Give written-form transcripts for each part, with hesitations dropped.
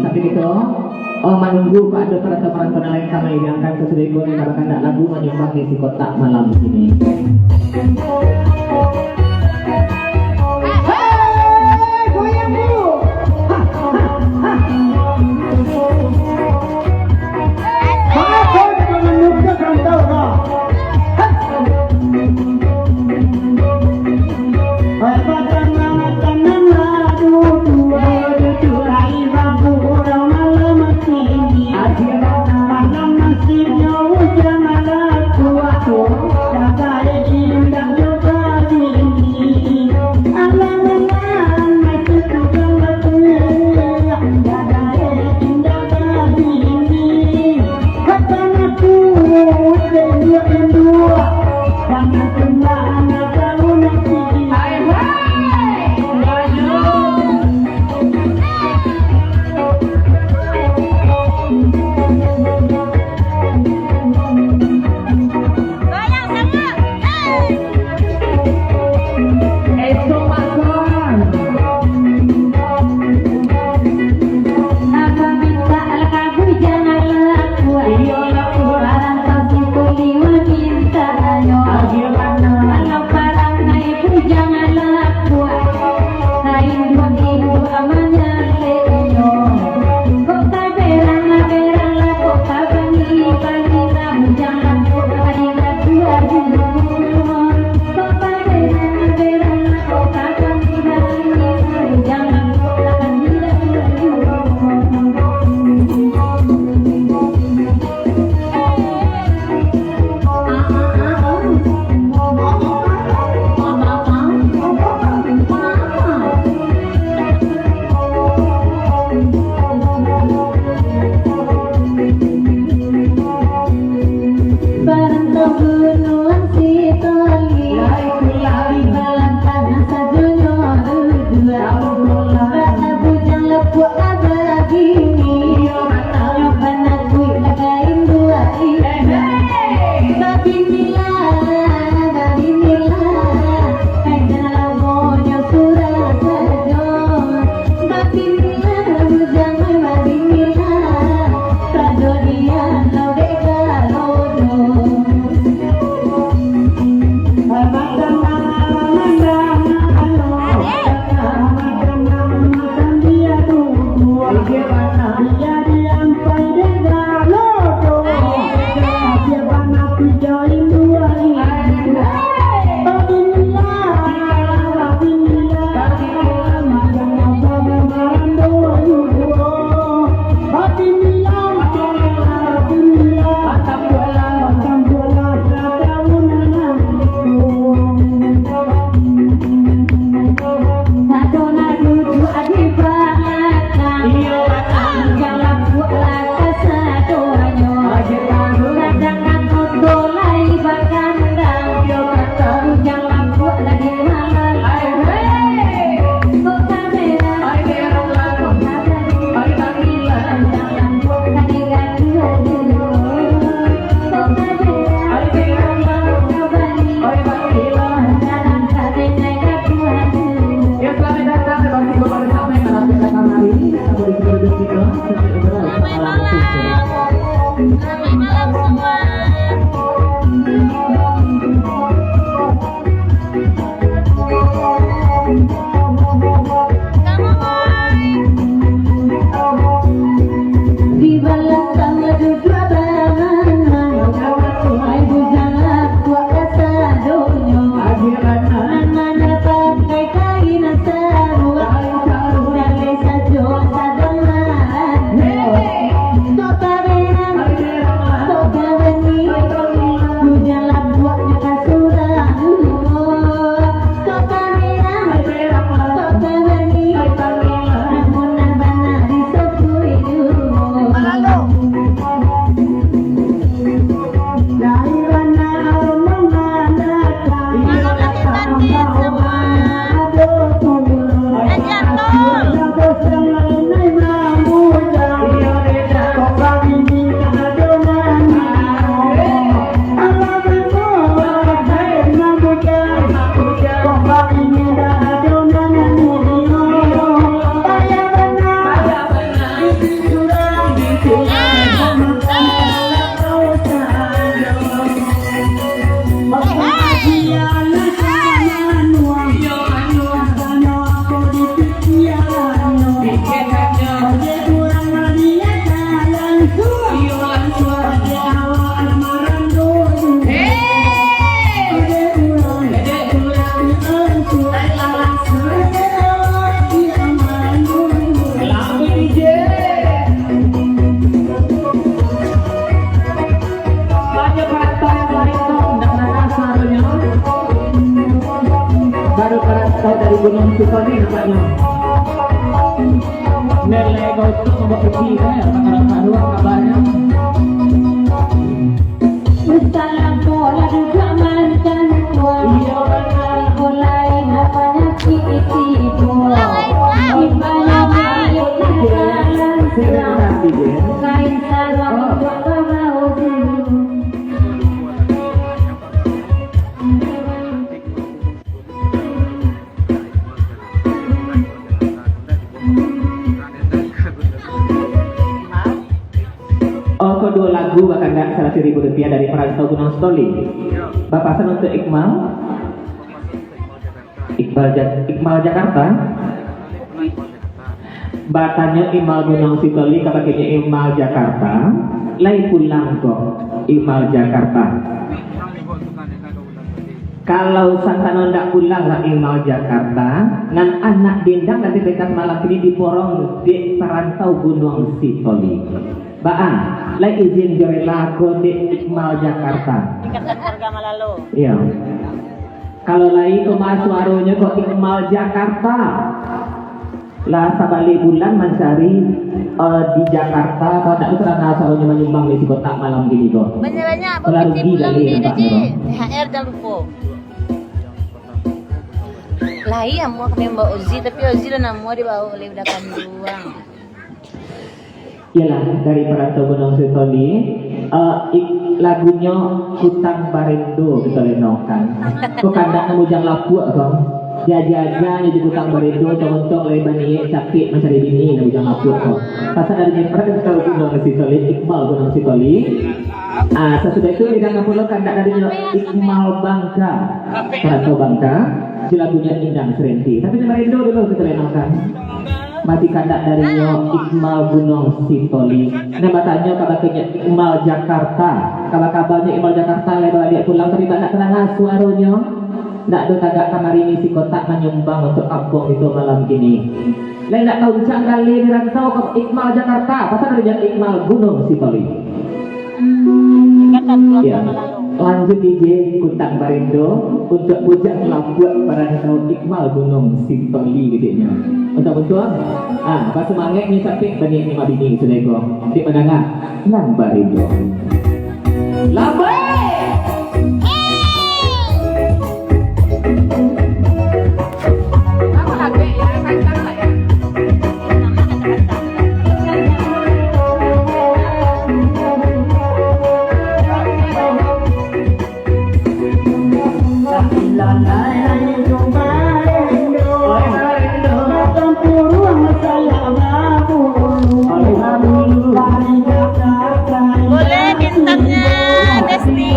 sampai gitu. Oh menunggu Pak ada pertemuan lain sama yang akan kesulitan karena tidak lagu menyumbang di kotak malam ini. Goyang dulu. Baru perantau dari Gunung Sitoli nampaknya. Nilai gosok mau pergi kan? Kakak ruang kabarnya. Salam pola juga mantan tua. Iya benar. Mulai namanya tipu. Gimana mayu jalan serang. Kain salam tua mau dulu. Oh, kedua lagu bahkan nggak 100.000 rupiah dari perantau Gunung Sitoli. Bapasan untuk Iqmal Jakarta. Batanya Iqmal Gunung Sitoli, kapaknya Iqmal Jakarta. Lai pulang kok Iqmal Jakarta. Kalau santano ndak pulang lah Iqmal Jakarta, ngan anak dendang nanti pentas malam ini diporong di perantau Gunung Sitoli. Baan, lai izin jore lagu di Iqmal Jakarta. Ikatan keluarga Malalo. Iya. Kalau lai kemas suaranya kok Iqmal Jakarta. Lah sabali bulan mencari di Jakarta, kalau tak usah suaranya menyumbang di kota malam gini kok. Banyak-banyak, Kalau rugi dari THR dan lupa. Lah iya, mau kami bawa Ozi, tapi Ozi lah nama dibawa oleh udah kanduang. Yalah, dari perantau Gunung Sitoli, lagunya Kutang Barindo kita lenokan. Kok kandak nemu jang lapuk kok. Jaja-jaja jadi Kutang Barindo, contoh oleh bani sakit mencari bini nemu jang lapuk kok. Pasal dari perantau Gunung Sitoli, Iqmal Gunung Sitoli. Sesudah itu kita pulau kandak dari Iqmal Bangka, perantau Bangka. Lagunya Indang Serenti. Tapi di Barindo dulu kita lenokan. Masih kandak darinya Iqmal Gunung Sitoli. Nama tanya kabarnya Iqmal Jakarta. Kabarnya Iqmal Jakarta lebar dia pulang tapi tak terang suaranya. Ndak ada tagak kamar ini si kotak menyumbang untuk kampung itu malam gini. Lain nak tahu cak kali dirantau ke Iqmal Jakarta. Pasal ada Iqmal Gunung Sitoli. Ikatan keluarga Ya. Malalo. Lanjut DJ Kutang Barindo untuk puja melapuk perantau Iqmal Gunung Sitoli gedenya. Untuk betul? Pas semangat ni sampai bani lima bini sedeko. Di menengah nang Barindo. Lambai! Apa lagi ya? Kancang lah ya. Boleh bintangnya Desti.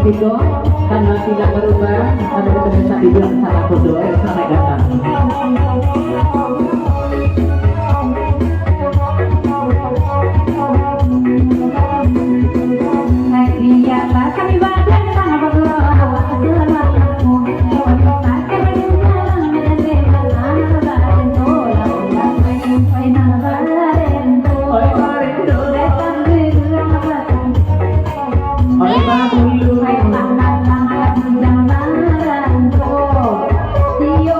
Itu karena tidak berubah pada ketemuan di dalam salah foto sampai datang. Kami badan sana berdoa Tuhan aku pakai baju jalan dan jalan badan bola final badan Oi Barindo, datang bilang datang oi Barindo. hai tangan tangan badan tio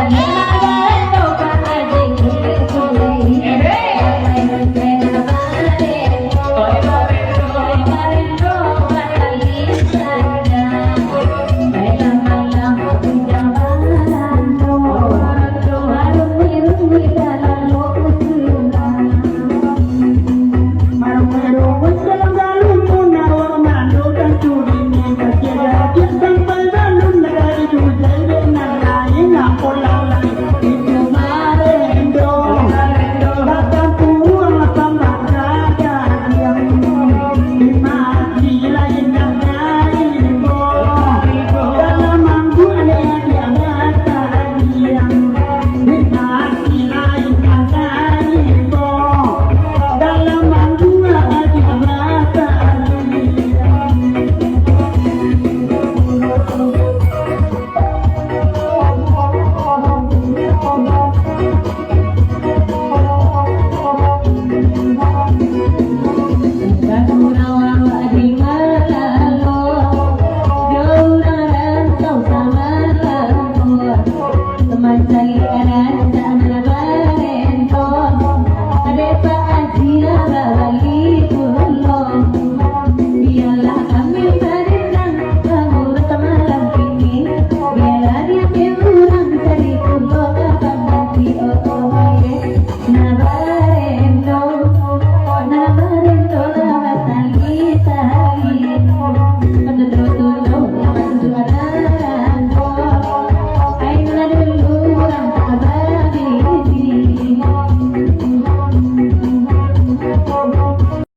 lagi